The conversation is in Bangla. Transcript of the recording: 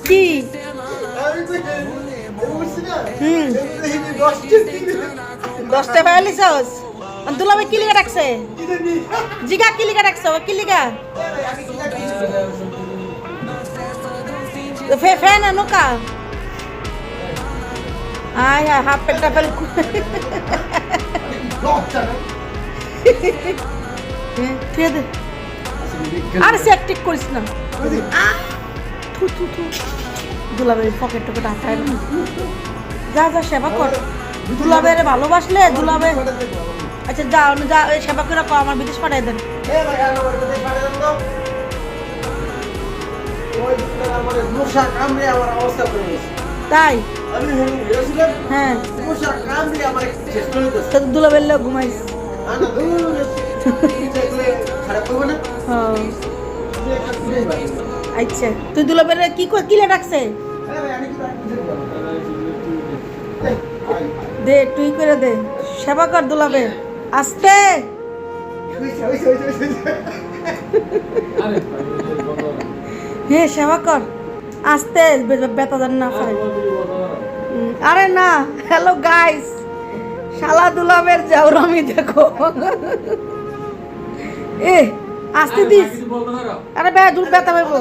কি দশটা পাইলি সস দুলাভাই কি লিখে রাখছে জিগা কি লিখে রাখছে কি লিখা ফ্যান নৌকা আয় হায় হাফ পেটটা ফেল আর সে ঠিক করিস না দুলাবের পকেট টকেট আটায় যা যা সেবা কর দুলাবের ভালোবাসলে দুলাবে আচ্ছা যা যা সেবা করে আমার বিদেশ পাঠাই দেন তাই হ্যাঁ দুলাবের লোক ঘুমাইস আচ্ছা তুই দুলাবের কি কিলে রাখছে দে তুই করে দে সেবা কর দুলাবে আস্তে হ্যাঁ সেবা কর আস্তে বেতা জান না পারে আরে না হ্যালো গাইস শালা দুলাবের জাউরামি দেখো এ আস্তে দিস আরে বে দূর বেতা পাইবো